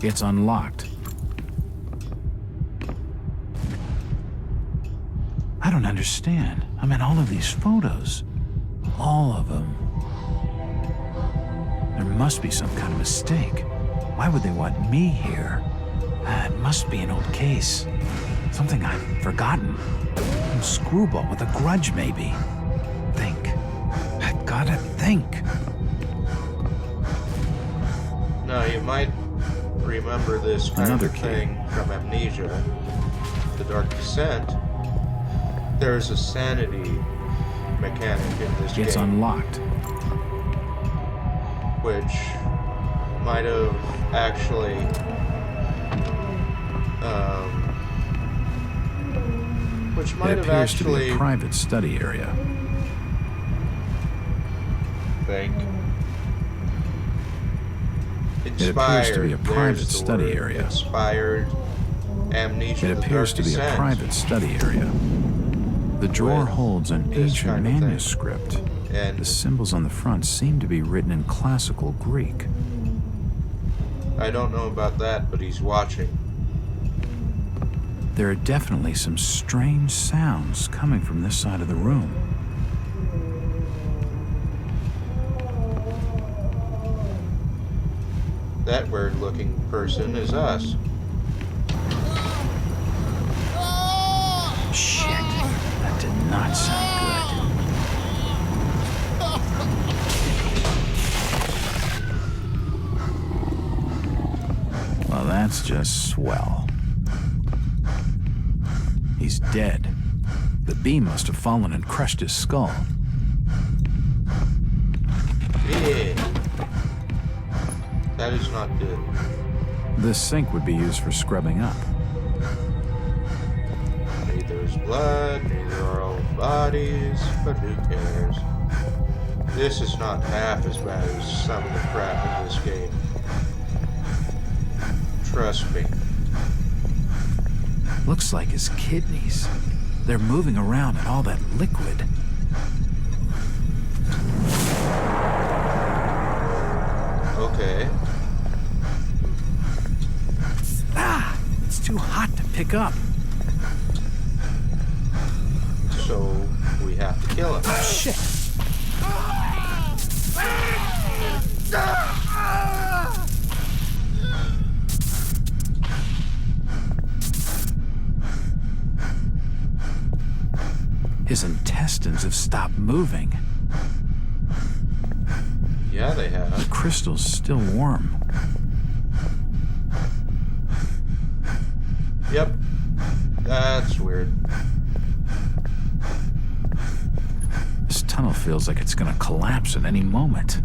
It's unlocked. I don't understand. I mean, all of these photos. All of them. There must be some kind of mistake. Why would they want me here? It must be an old case. Something I've forgotten. Some screwball with a grudge, maybe. Think. I gotta think. Now, you might remember this kind Another of thing from Amnesia, The Dark Descent. There's a sanity mechanic in this game. It's unlocked. Which might have actually It appears to be a private study area. Think. It appears to be a private study area. Inspired Amnesia. It appears to be a private study area. The drawer holds an ancient manuscript. And the symbols on the front seem to be written in classical Greek. I don't know about that, but he's watching. There are definitely some strange sounds coming from this side of the room. That weird-looking person is us. Shit, that did not sound good. Well, that's just swell. He's dead. The beam must have fallen and crushed his skull. Yeah. That is not good. This sink would be used for scrubbing up. Neither is blood, neither are our own bodies, but who cares? This is not half as bad as some of the crap in this game. Trust me. Looks like his kidneys. They're moving around in all that liquid. Okay. Ah! It's too hot to pick up. So, we have to kill him. Oh, shit! His intestines have stopped moving. Yeah, they have. The crystal's still warm. Yep. That's weird. This tunnel feels like it's gonna collapse at any moment.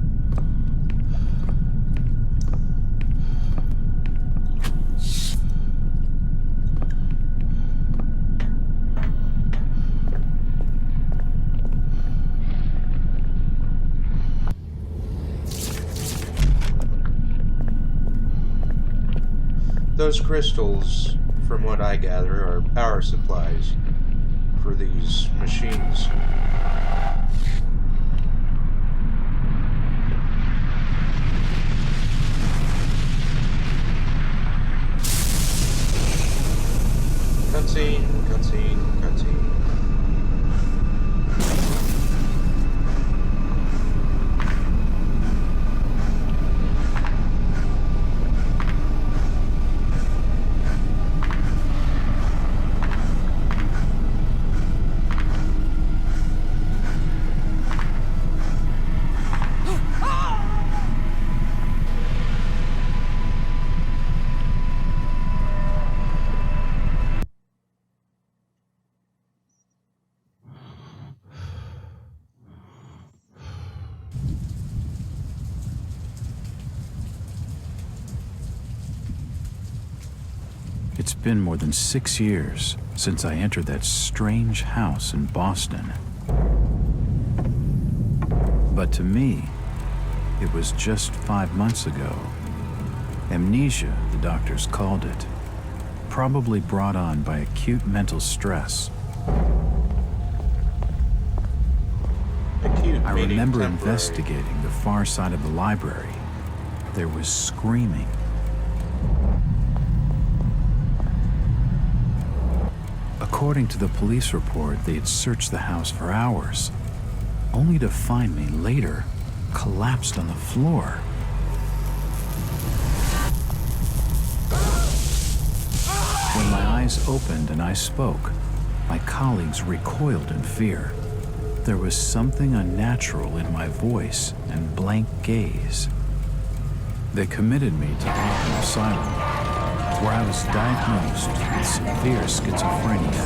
Those crystals, from what I gather, are power supplies for these machines. Cutscene, cutscene, cutscene. It's been more than 6 years since I entered that strange house in Boston. But to me, it was just 5 months ago. Amnesia, the doctors called it. Probably brought on by acute mental stress. Acute, I meaning remember temporary. investigating the far side of the library. There was screaming. According to the police report, they had searched the house for hours, only to find me later collapsed on the floor. When my eyes opened and I spoke, my colleagues recoiled in fear. There was something unnatural in my voice and blank gaze. They committed me to Arkham Asylum, where I was diagnosed with severe schizophrenia.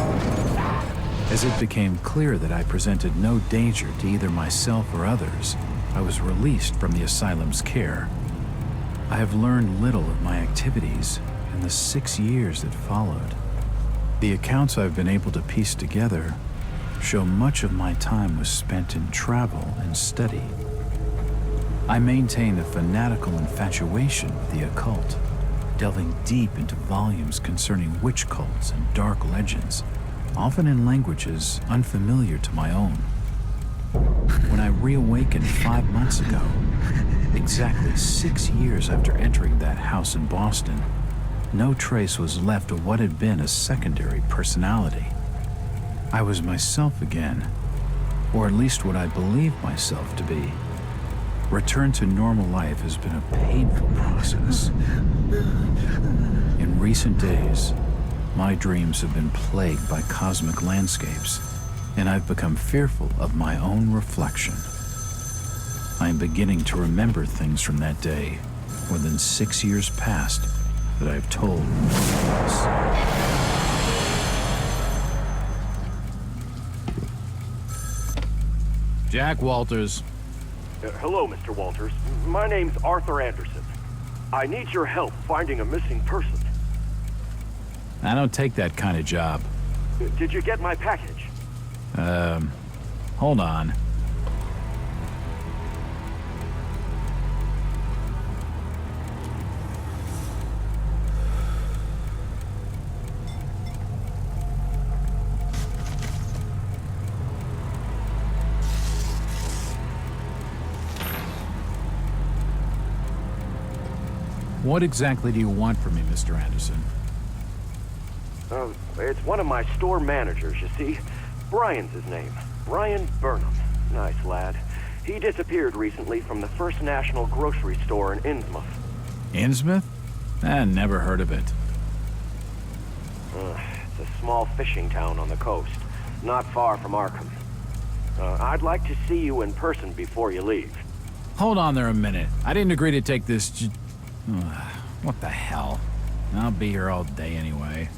As it became clear that I presented no danger to either myself or others, I was released from the asylum's care. I have learned little of my activities in the 6 years that followed. The accounts I've been able to piece together show much of my time was spent in travel and study. I maintain a fanatical infatuation with the occult, delving deep into volumes concerning witch cults and dark legends, often in languages unfamiliar to my own. When I reawakened 5 months ago, exactly 6 years after entering that house in Boston, no trace was left of what had been a secondary personality. I was myself again, or at least what I believed myself to be. Return to normal life has been a painful process. In recent days, my dreams have been plagued by cosmic landscapes, and I've become fearful of my own reflection. I am beginning to remember things from that day, more than 6 years past, that I have told no one else. Jack Walters. Hello, Mr. Walters. My name's Arthur Anderson. I need your help finding a missing person. I don't take that kind of job. Did you get my package? Hold on. What exactly do you want from me, Mr. Anderson? It's one of my store managers, you see. Brian's his name. Brian Burnham. Nice lad. He disappeared recently from the First National grocery store in Innsmouth. Innsmouth? Never heard of it. It's a small fishing town on the coast, not far from Arkham. I'd like to see you in person before you leave. Hold on there a minute. I didn't agree to take this what the hell? I'll be here all day anyway.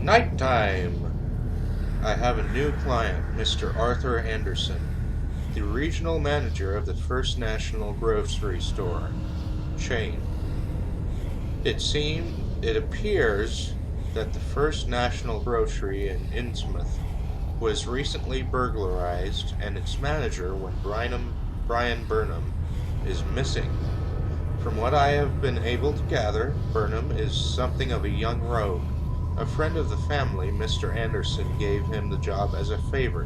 Nighttime. I have a new client, Mr. Arthur Anderson, the regional manager of the First National grocery store chain. It appears that the First National grocery in Innsmouth was recently burglarized, and its manager, Brian Burnham, is missing. From what I have been able to gather, Burnham is something of a young rogue. A friend of the family, Mr. Anderson, gave him the job as a favor.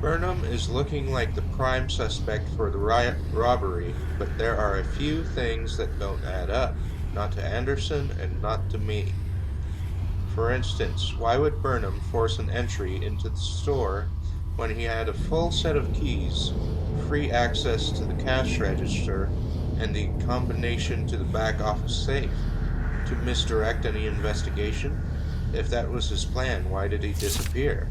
Burnham is looking like the prime suspect for the robbery, but there are a few things that don't add up. Not to Anderson and not to me. For instance, why would Burnham force an entry into the store when he had a full set of keys, free access to the cash register, and the combination to the back office safe? To misdirect any investigation? If that was his plan, why did he disappear?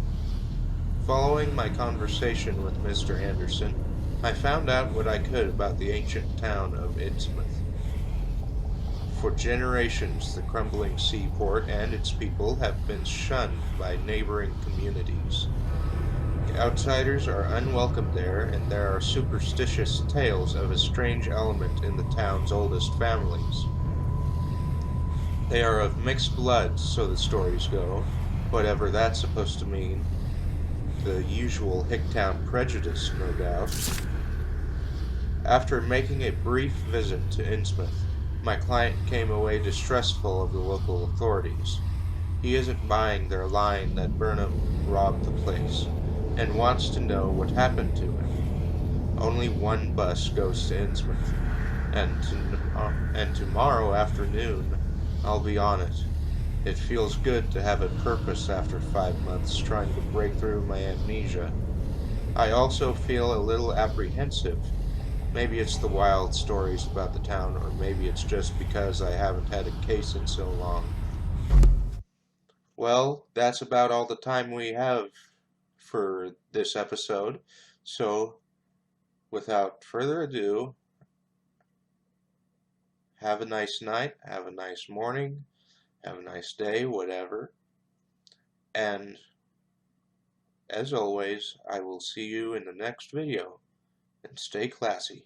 Following my conversation with Mr. Anderson, I found out what I could about the ancient town of Innsmouth. For generations, the crumbling seaport and its people have been shunned by neighboring communities. Outsiders are unwelcome there, and there are superstitious tales of a strange element in the town's oldest families. They are of mixed blood, so the stories go, whatever that's supposed to mean. The usual Hicktown prejudice, no doubt. After making a brief visit to Innsmouth, My client came away distrustful of the local authorities. He isn't buying their line that Burnham robbed the place, and wants to know what happened to him. Only one bus goes to Innsmouth, and tomorrow afternoon I'll be on it. It feels good to have a purpose after 5 months trying to break through my amnesia. I also feel a little apprehensive. Maybe it's the wild stories about the town, or maybe it's just because I haven't had a case in so long. Well, that's about all the time we have for this episode. So, without further ado, have a nice night, have a nice morning, have a nice day, whatever. And as always, I will see you in the next video. And stay classy.